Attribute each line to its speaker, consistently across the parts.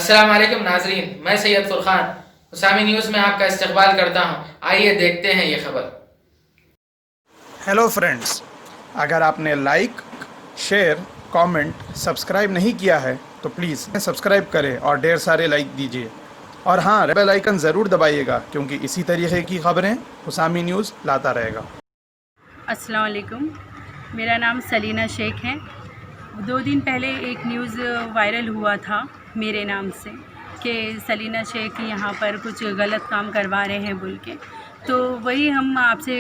Speaker 1: अस्सलाम वालेकुम नाजरीन, मैं सैयद फुरखान उसामी न्यूज़ में आपका इस्तकबाल करता हूँ। आइए देखते हैं ये खबर।
Speaker 2: हेलो फ्रेंड्स, अगर आपने लाइक, शेयर, कमेंट, सब्सक्राइब नहीं किया है तो प्लीज़ सब्सक्राइब करें और ढेर सारे लाइक दीजिए। और हाँ, बेल आइकन ज़रूर दबाइएगा क्योंकि इसी तरीके की खबरें उसामी न्यूज़ लाता रहेगा।
Speaker 3: अस्सलाम वालेकुम, मेरा नाम सलीना शेख है। 2 दिन पहले एक न्यूज़ वायरल हुआ था मेरे नाम से कि सलीना शेख यहाँ पर कुछ गलत काम करवा रहे हैं बोल के, तो वही हम आपसे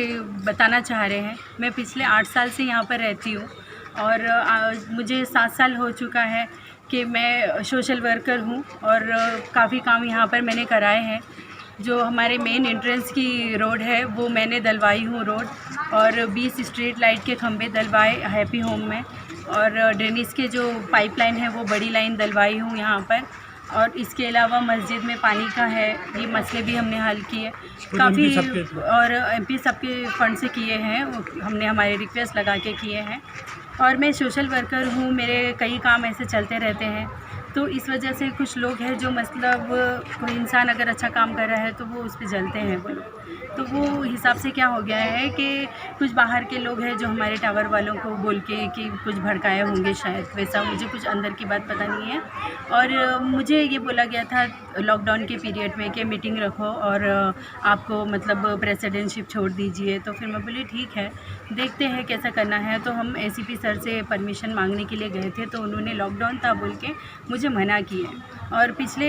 Speaker 3: बताना चाह रहे हैं। मैं पिछले 8 साल से यहाँ पर रहती हूँ और मुझे 7 साल हो चुका है कि मैं सोशल वर्कर हूँ और काफ़ी काम यहाँ पर मैंने कराए हैं। जो हमारे मेन एंट्रेंस की रोड है वो मैंने डलवाई हूँ रोड, और 20 स्ट्रीट लाइट के खंभे डलवाए हैप्पी होम में, और ड्रेनेज के जो पाइपलाइन है वो बड़ी लाइन डलवाई हूँ यहाँ पर। और इसके अलावा मस्जिद में पानी का है, ये मसले भी हमने हल किए काफ़ी, और एमपी सबके फंड से किए हैं, हमने हमारे रिक्वेस्ट लगा के किए हैं। और मैं सोशल वर्कर हूँ, मेरे कई काम ऐसे चलते रहते हैं। तो इस वजह से कुछ लोग हैं जो मतलब कोई इंसान अगर अच्छा काम कर रहा है तो वो उस पर जलते हैं वो लोग। तो वो हिसाब से क्या हो गया है कि कुछ बाहर के लोग हैं जो हमारे टावर वालों को बोल के कि कुछ भड़काए होंगे शायद, वैसा मुझे कुछ अंदर की बात पता नहीं है। और मुझे ये बोला गया था लॉकडाउन के पीरियड में कि मीटिंग रखो और आपको मतलब प्रेसिडेंटशिप छोड़ दीजिए। तो फिर मैं बोली ठीक है, देखते हैं कैसा करना है। तो हम एसीपी सर से परमिशन मांगने के लिए गए थे, तो उन्होंने लॉकडाउन था बोल के मुझे मना किए। और पिछले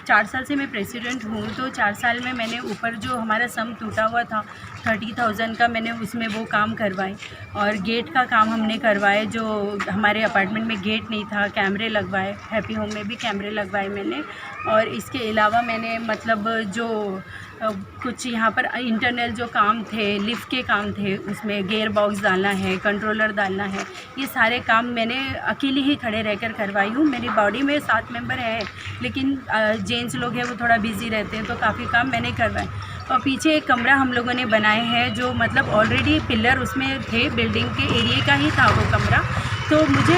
Speaker 3: 4 साल से मैं प्रेसिडेंट हूँ, तो 4 साल में मैंने ऊपर जो हमारा सम टूटा हुआ था 30,000 का, मैंने उसमें वो काम करवाए। और गेट का काम हमने करवाए, जो हमारे अपार्टमेंट में गेट नहीं था, कैमरे लगवाए, हैप्पी होम में भी कैमरे लगवाए मैंने। और इसके अलावा मैंने मतलब जो कुछ यहाँ पर इंटरनल जो काम थे, लिफ्ट के काम थे, उसमें गियर बॉक्स डालना है, कंट्रोलर डालना है, ये सारे काम मैंने अकेली ही खड़े रहकर करवाई हूँ। मेरी बॉडी में 7 मेंबर हैं, लेकिन जेंट्स लोग हैं वो थोड़ा बिजी रहते हैं, तो काफ़ी काम मैंने करवाए। और पीछे एक कमरा हम लोगों ने बनाए हैं, जो मतलब ऑलरेडी पिलर उसमें थे, बिल्डिंग के एरिया का ही था वो कमरा। तो मुझे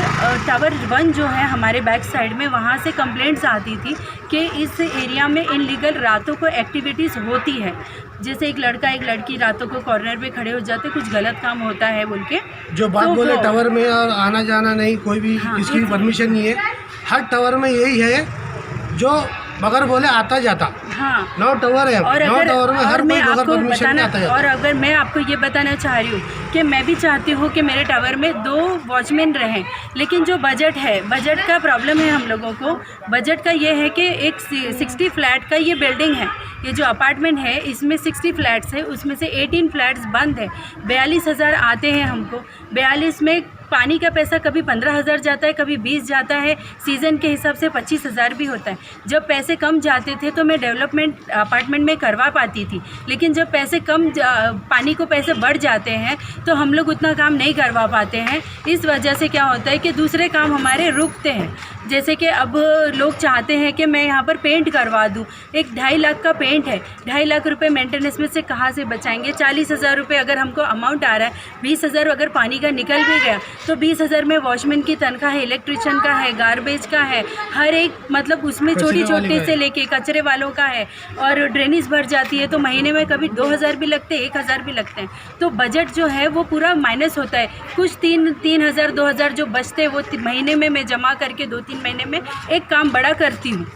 Speaker 3: टावर 1 जो है हमारे बैक साइड में, वहाँ से कंप्लेंट्स आती थी कि इस एरिया में इनलीगल रातों को एक्टिविटीज़ होती है। जैसे एक लड़का एक लड़की रातों को कॉर्नर पे खड़े हो जाते, कुछ गलत काम होता है बोल के
Speaker 4: जो बात
Speaker 3: तो
Speaker 4: बोले टावर में और आना जाना नहीं, कोई भी इसकी परमिशन नहीं है। हर टावर में यही है जो बगैर बोले आता जाता।
Speaker 3: हाँ,
Speaker 4: 9 टावर है,
Speaker 3: और
Speaker 4: 9 टावर में हर कोई बगैर परमिशन नहीं आता जाता।
Speaker 3: और अगर मैं आपको ये बताना चाह रही हूँ कि मैं भी चाहती हूँ कि मेरे टावर में 2 वॉचमैन रहें, लेकिन जो बजट है, बजट का प्रॉब्लम है हम लोगों को। बजट का ये है कि एक 60 फ्लैट का ये बिल्डिंग है, ये जो अपार्टमेंट है इसमें 60 फ्लैट्स है, उसमें से 18 फ्लैट्स बंद है। 42,000 आते हैं हमको, 42 में पानी का पैसा कभी 15,000 जाता है, कभी 20 जाता है, सीज़न के हिसाब से 25,000 भी होता है। जब पैसे कम जाते थे तो मैं डेवलपमेंट अपार्टमेंट में करवा पाती थी, लेकिन जब पैसे कम पानी को पैसे बढ़ जाते हैं तो हम लोग उतना काम नहीं करवा पाते हैं। इस वजह से क्या होता है कि दूसरे काम हमारे रुकते हैं। जैसे कि अब लोग चाहते हैं कि मैं यहाँ पर पेंट करवा दूँ, एक 2.5 लाख का पेंट है, 2.5 लाख रुपये मेंटेनेंस में से कहाँ से बचाएंगे? 40,000 रुपये अगर हमको अमाउंट आ रहा है, 20,000 अगर पानी का निकल भी गया तो 20,000 में वॉचमैन की तनख्वाह है, इलेक्ट्रिशियन का है, गार्बेज का है, हर एक मतलब उसमें छोटी छोटी से लेके कचरे वालों का है। और ड्रेनेज भर जाती है तो महीने में कभी 2,000 भी लगते हैं, 1,000 भी लगते हैं। तो बजट जो है वो पूरा माइनस होता है। कुछ 3,000 2,000 जो बचते हैं वो महीने में मैं जमा करके 2-3 महीने में एक काम बड़ा करती हूँ।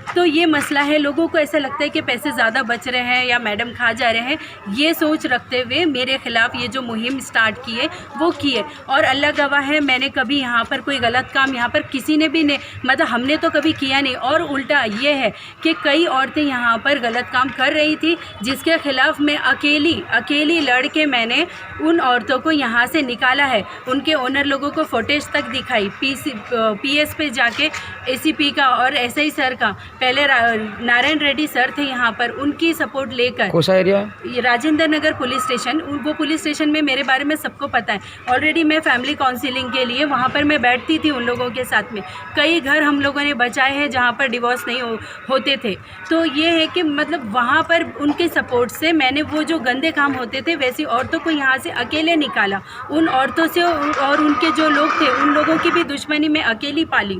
Speaker 3: तो ये मसला है, लोगों को ऐसा लगता है कि पैसे ज़्यादा बच रहे हैं या मैडम खा जा रहे हैं। ये सोच रखते हुए मेरे ख़िलाफ़ ये जो मुहिम स्टार्ट किए वो किए, और अल्लाह गवाह है मैंने कभी यहाँ पर कोई गलत काम यहाँ पर किसी ने भी नहीं, मतलब हमने तो कभी किया नहीं। और उल्टा ये है कि कई औरतें यहाँ पर गलत काम कर रही थी, जिसके ख़िलाफ़ मैं अकेली लड़ के मैंने उन औरतों को यहाँ से निकाला है। उनके ओनर लोगों को फुटेज तक दिखाई, PS पे जाके ACP का और SI सर का, पहले नारायण रेड्डी सर थे यहाँ पर, उनकी सपोर्ट लेकर।
Speaker 5: कौन सा एरिया?
Speaker 3: ये राजेंद्र नगर पुलिस स्टेशन। वो पुलिस स्टेशन में मेरे बारे में सबको पता है। ऑलरेडी मैं फैमिली काउंसिलिंग के लिए वहाँ पर मैं बैठती थी उन लोगों के साथ में। कई घर हम लोगों ने बचाए हैं जहाँ पर डिवोर्स नहीं होते थे। तो ये है कि मतलब वहाँ पर उनके सपोर्ट से मैंने वो जो गंदे काम होते थे वैसी औरतों को यहाँ से अकेले निकाला। उन औरतों से और उनके जो लोग थे उन लोगों की भी दुश्मनी में अकेली पाली।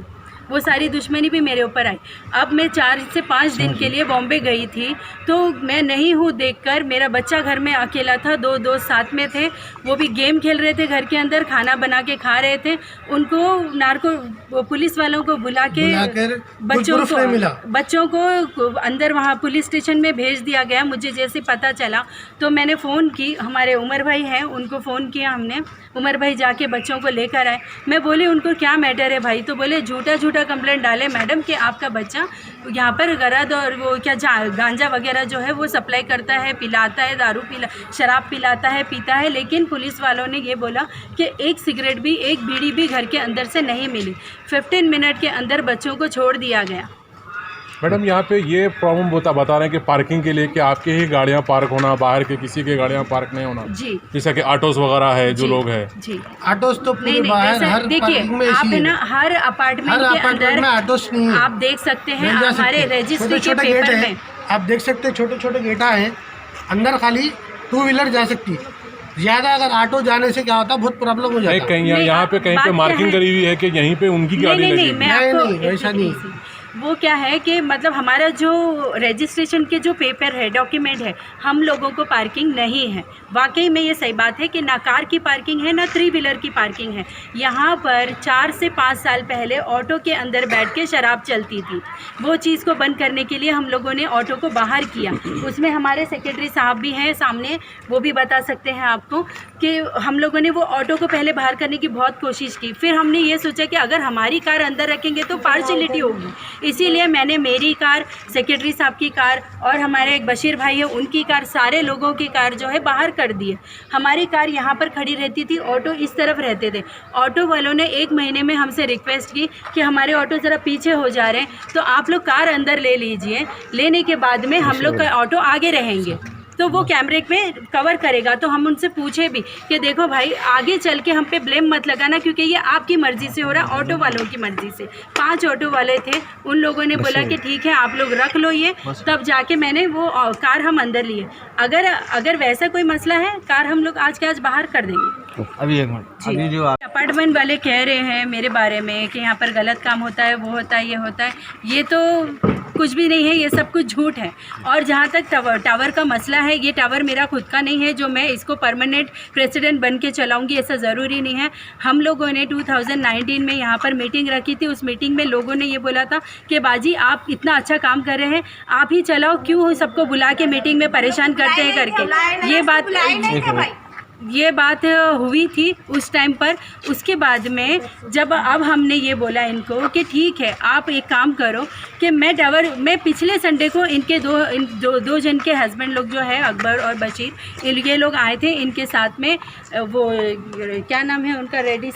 Speaker 3: वो सारी दुश्मनी भी मेरे ऊपर आई। अब मैं 4 से 5 दिन के लिए बॉम्बे गई थी, तो मैं नहीं हूँ देखकर मेरा बच्चा घर में अकेला था, 2 दोस्त साथ में थे, वो भी गेम खेल रहे थे घर के अंदर, खाना बना के खा रहे थे। उनको पुलिस वालों को बुला के बच्चों को अंदर वहाँ पुलिस स्टेशन में भेज दिया गया। मुझे जैसे पता चला तो मैंने फ़ोन की, हमारे उमर भाई हैं उनको फ़ोन किया हमने, उमर भाई जाके बच्चों को लेकर आए। मैं बोले उनको क्या मैटर है भाई, तो बोले झूठा कंप्लेंट डाले मैडम कि आपका बच्चा यहाँ पर गरद और वो क्या गांजा वगैरह जो है वो सप्लाई करता है, पिलाता है, शराब पिलाता है, पीता है। लेकिन पुलिस वालों ने ये बोला कि एक सिगरेट भी, एक बीड़ी भी घर के अंदर से नहीं मिली। 15 मिनट के अंदर बच्चों को छोड़ दिया गया।
Speaker 5: मैडम यहाँ पे ये प्रॉब्लम बता रहे हैं कि पार्किंग के लिए कि आपके ही गाड़ियाँ पार्क होना, बाहर के किसी के गाड़ियाँ पार्क नहीं होना जी, जैसा कि ऑटोस वगैरह है जो लोग हैं जी,
Speaker 4: ऑटोस तो पूरे बाहर हर पार्किंग में
Speaker 3: आप है ना, हर अपार्टमेंट के अंदर
Speaker 4: ऑटोस नहीं है।
Speaker 3: आप देख सकते हैं हमारे रजिस्ट्री के पेपर में
Speaker 4: आप देख सकते हैं छोटे गेटा है, अंदर खाली 2 व्हीलर जा सकती है। ज़्यादा अगर ऑटो जाने से क्या होता है, बहुत प्रॉब्लम हो जाता है।
Speaker 5: कहीं यहाँ पे मार्किंग करी हुई है कि यहीं पे उनकी गाड़ी लगी।
Speaker 4: नहीं, वैसा नहीं।
Speaker 3: वो क्या है कि मतलब हमारा जो रजिस्ट्रेशन के जो पेपर है, डॉक्यूमेंट है, हम लोगों को पार्किंग नहीं है। वाकई में ये सही बात है कि ना कार की पार्किंग है, ना 3 व्हीलर की पार्किंग है। यहाँ पर 4 से 5 साल पहले ऑटो के अंदर बैठ के शराब चलती थी। वो चीज़ को बंद करने के लिए हम लोगों ने ऑटो को बाहर किया। उसमें हमारे सेक्रेटरी साहब भी हैं सामने, वो भी बता सकते हैं आपको कि हम लोगों ने वो ऑटो को पहले बाहर करने की बहुत कोशिश की। फिर हमने ये सोचा कि अगर हमारी कार अंदर रखेंगे तो पार्शलिटी होगी, इसीलिए मैंने मेरी कार, सेक्रेटरी साहब की कार और हमारे एक बशीर भाई है उनकी कार, सारे लोगों की कार जो है बाहर कर दी है। हमारी कार यहाँ पर खड़ी रहती थी, ऑटो इस तरफ रहते थे। ऑटो वालों ने 1 महीने में हमसे रिक्वेस्ट की कि हमारे ऑटो ज़रा पीछे हो जा रहे हैं, तो आप लोग कार अंदर ले लीजिए, लेने के बाद में हम लोग का ऑटो आगे रहेंगे तो वो कैमरे में कवर करेगा। तो हम उनसे पूछे भी कि देखो भाई, आगे चल के हम पे ब्लेम मत लगाना, क्योंकि ये आपकी मर्ज़ी से हो रहा है, ऑटो वालों की मर्ज़ी से। 5 ऑटो वाले थे, उन लोगों ने बोला कि ठीक है आप लोग रख लो ये, तब जाके मैंने वो कार हम अंदर लिए। अगर वैसा कोई मसला है, कार हम लोग आज के आज बाहर कर देंगे।
Speaker 6: अभी 1 मिनट, अभी जो
Speaker 3: अपार्टमेंट वाले कह रहे हैं मेरे बारे में कि यहाँ पर गलत काम होता है, वो होता है, ये होता है, ये तो कुछ भी नहीं है, ये सब कुछ झूठ है। और जहाँ तक टावर का मसला है, ये टावर मेरा खुद का नहीं है जो मैं इसको परमानेंट प्रेसिडेंट बन के चलाऊँगी, ऐसा ज़रूरी नहीं है। हम लोगों ने 2019 में यहाँ पर मीटिंग रखी थी। उस मीटिंग में लोगों ने ये बोला था कि बाजी आप इतना अच्छा काम कर रहे हैं, आप ही चलाओ, क्यों सबको बुला के मीटिंग में परेशान करते हैं करके। ये बात हुई थी उस टाइम पर। उसके बाद में जब अब हमने ये बोला इनको कि ठीक है आप एक काम करो कि मैं पिछले संडे को इनके दो जन के हस्बैंड लोग जो है, अकबर और बशीर, ये लोग आए थे इनके साथ में। वो क्या नाम है उनका, रेड्डी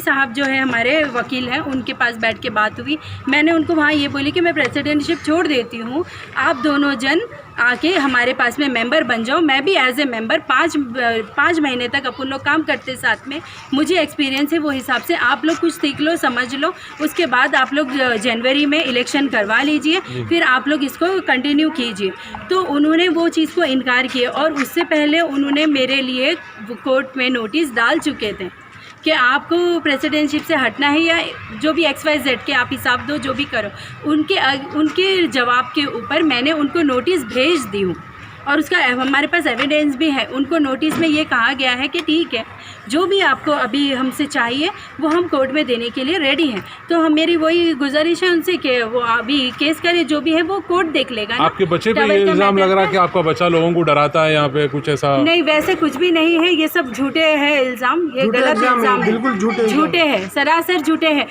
Speaker 3: साहब जो है हमारे वकील हैं, उनके पास बैठ के बात हुई। मैंने उनको वहाँ ये बोली कि मैं प्रेसिडेंटशिप छोड़ देती हूँ, आप दोनों जन आके हमारे पास में मेंबर बन जाओ। मैं भी एज ए मेंबर 5 महीने तक अपन लोग काम करते साथ में, मुझे एक्सपीरियंस है, वो हिसाब से आप लोग कुछ सीख लो, समझ लो। उसके बाद आप लोग जनवरी में इलेक्शन करवा लीजिए, फिर आप लोग इसको कंटिन्यू कीजिए। तो उन्होंने वो चीज़ को इनकार किया और उससे पहले उन्होंने मेरे लिए कोर्ट में नोटिस डाल चुके थे कि आपको प्रेसिडेंटशिप से हटना है या जो भी XYZ के आप हिसाब दो, जो भी करो। उनके जवाब के ऊपर मैंने उनको नोटिस भेज दी हूँ और उसका हमारे पास एविडेंस भी है। उनको नोटिस में ये कहा गया है कि ठीक है, जो भी आपको अभी हमसे चाहिए वो हम कोर्ट में देने के लिए रेडी हैं। तो हम मेरी वही गुजारिश है उनसे कि वो अभी केस करे, जो भी है वो कोर्ट देख लेगा ना।
Speaker 5: आपके बच्चे पे ये इल्ज़ाम लग रहा है कि आपका बच्चा लोगों को डराता है, यहाँ पे कुछ ऐसा
Speaker 3: नहीं, वैसे कुछ भी नहीं है, ये सब झूठे हैं इल्ज़ाम, ये गलत इल्ज़ाम है,
Speaker 4: बिल्कुल
Speaker 3: झूठे हैं, सरासर झूठे हैं।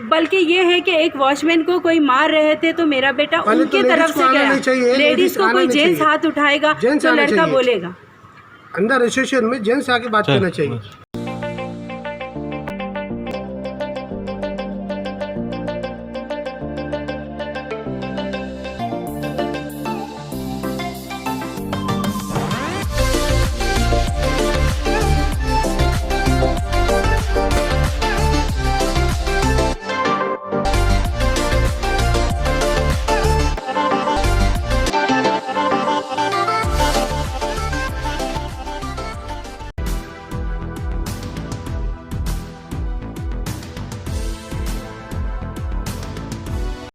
Speaker 3: बल्कि ये है कि एक वॉचमैन को कोई मार रहे थे तो मेरा बेटा उनकी तरफ से गया, लेडीज को कोई जेंट्स हाथ उठाएगा तो लड़का बोलेगा।
Speaker 4: अंदर एसोसिएशन में जेंट्स आके बात करना चाहिए।